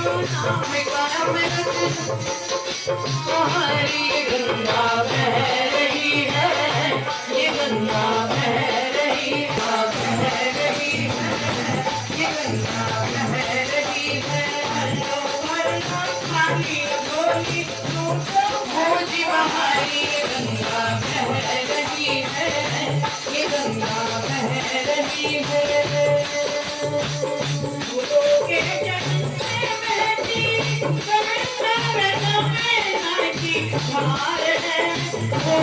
नाम का अमृत हमारी गंगा बह रही है, ये गंगा बह रही है, बह रही है, ये गंगा बह रही है। हल्लो हल्लो खाली बोली लूटो भोजी बहारी, ये गंगा बह रही है, ये गंगा बह रही है। गुरु के चरण में बहती गंगा रतन की धार है, ओ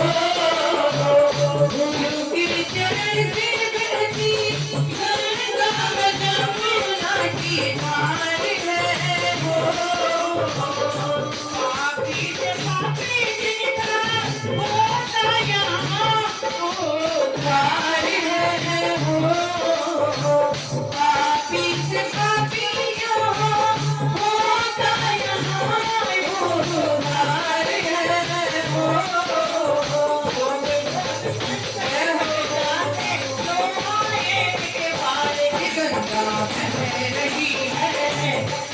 गुरु के चरण में बहती गंगा रतन की धार है, ओ पापी से पापी जिनका होता यहाँ उद्धार है, ओ पापी से पापी यहाँ होता यहाँ उद्धार है, ओ ये गंगा बह रही है,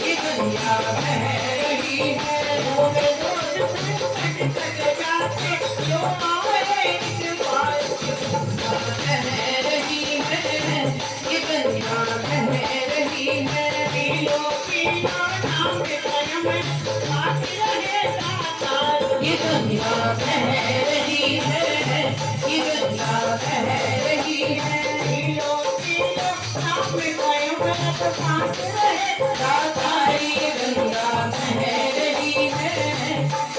ये गंगा बह रही है। रोज रोज संकट कट जाते जो आए इस बार, गंगा बह रही है, ये गंगा बह रही है। पीलो पीलो नाम स्वयं आती रहे दातार, ये गंगा बह रही है, ये गंगा बह रही है। पीलो पीलो नाम स्वयं आती रहे दातार, ये गंगा बह रही है,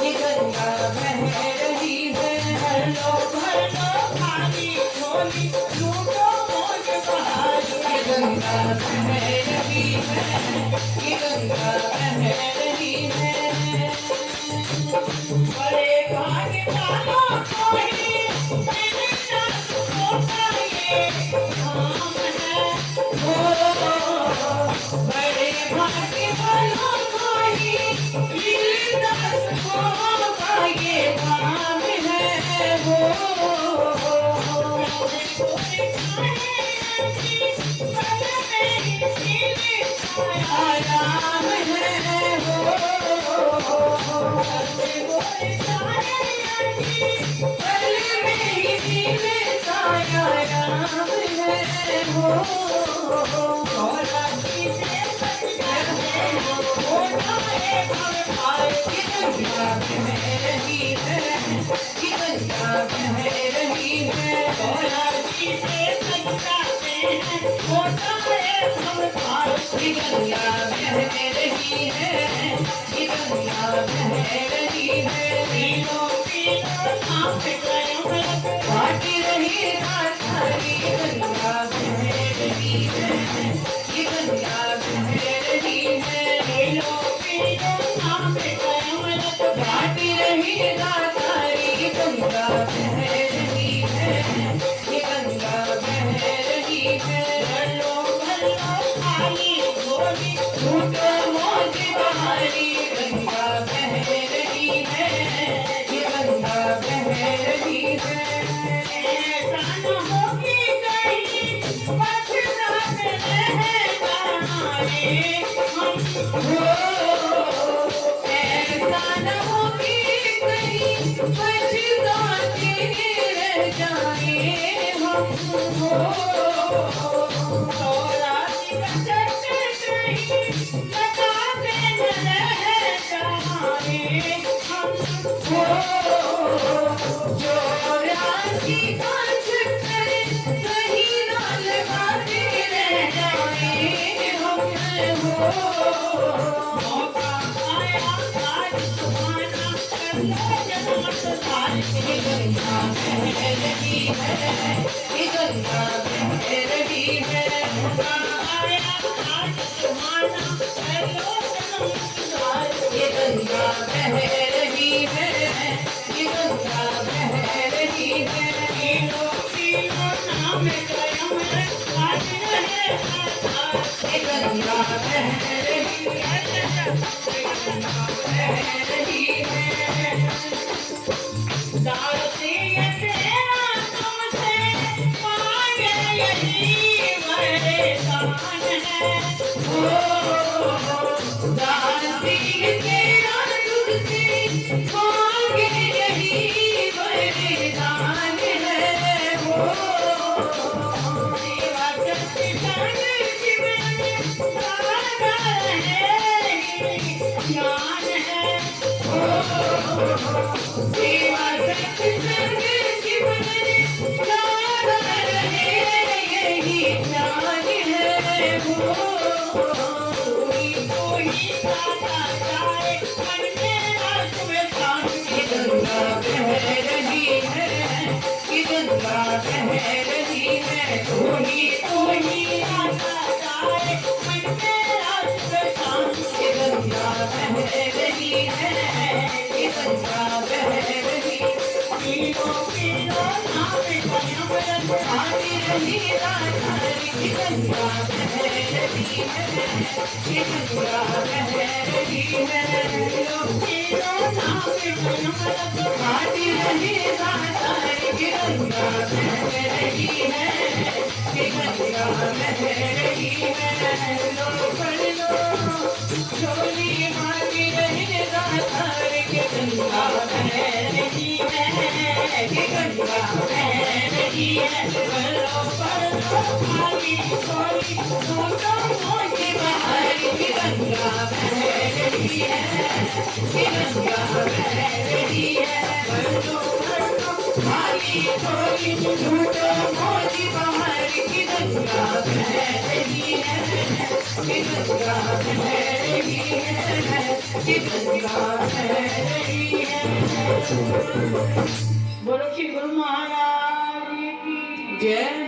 ये गंगा बह रही है। हल्लो हल्लो खाली झोली लूटो मौज बहारी, ये गंगा बह रही है, ये गंगा बह रही है। बड़े भाग्य वालों को ही मिलता होता ये धाम है, ओ बड़े भाग्य वालों को ही मिलता होता ये धाम है, ओ आराम है, ओ पल में ही दिल साया राम है, ओ गौराती से ये गंगा बह रही है, ये गंगा बह रही है। गौराती से सजते हैं होता है भवभार, ये गंगा बह रही है, ये गंगा बह रही है। पीलो पीलो नाम स्वयं बाटी रही धारी, ये गंगा बह रही है, ये गंगा बह रही है। पीलो पीलो नाम स्वयं बाटी रही धारी, ये गंगा बह रही है, ये गंगा बह रही है। भलो भलो खाली झोली लूटो मौज बहारी, गंगा बह रही है, ये गंगा बह रही है। ऐसा न हो कि कहीं बरसात रह जाए हम, ऐसा न हो कि कहीं बरसात रह जाए हम, गौराती का चक्कर कहीं लगाते न रह जाए हम, जो राती का चक्कर कहीं न लगाते रह जाए हम, मौका आया आज तुम्हारा कर लो जन्म सुधार, ये गंगा बह रही है, ये गंगा बह रही है। मौका आया आज तुम्हारा कर लो जन्म सुधार, ये गंगा बह रही है, ये गंगा बह रही है। पीलो पीलो नाम स्वयं आज रहे दातार, ये गंगा बह रही है, ये गंगा बह रही है। दारती तेरा तुमसे मांगे यही वरदान है, ओ दान सेवा सत्संग जीवन लागा रहे यही ध्यान है वो कोई गाता जाए मन मेरा तुम्हें शांति गंगा बह रही है कि गंगा बह रही है कोई गाता जाए मन मेरा तुम्हें शांति गंगा बह रही है कि गंगा बह रही पीरो पीरो नाम कमल आती रही राधारी की गंगा बह रही है कि गंगा बह रही है पीरो पीरो नाम कमल आती रही राधारी की गंगा बह रही है कि गंगा बह रही है लो पढ़ लो झोली मारी रही राधारी की गंगा बह रही है कि गंगा बह रही है पढ़ो पढ़ो खाली खोली छोटो मोटी बहारी की गंगा बह रही है कि गंगा बह रही है पढ़ो पढ़ो खाली खोली छोटो मोटी बहारी की गंगा बह रही है कि गंगा बह रही है कि गंगा बह रही है। बोलो श्री गुरु महाराज की जय।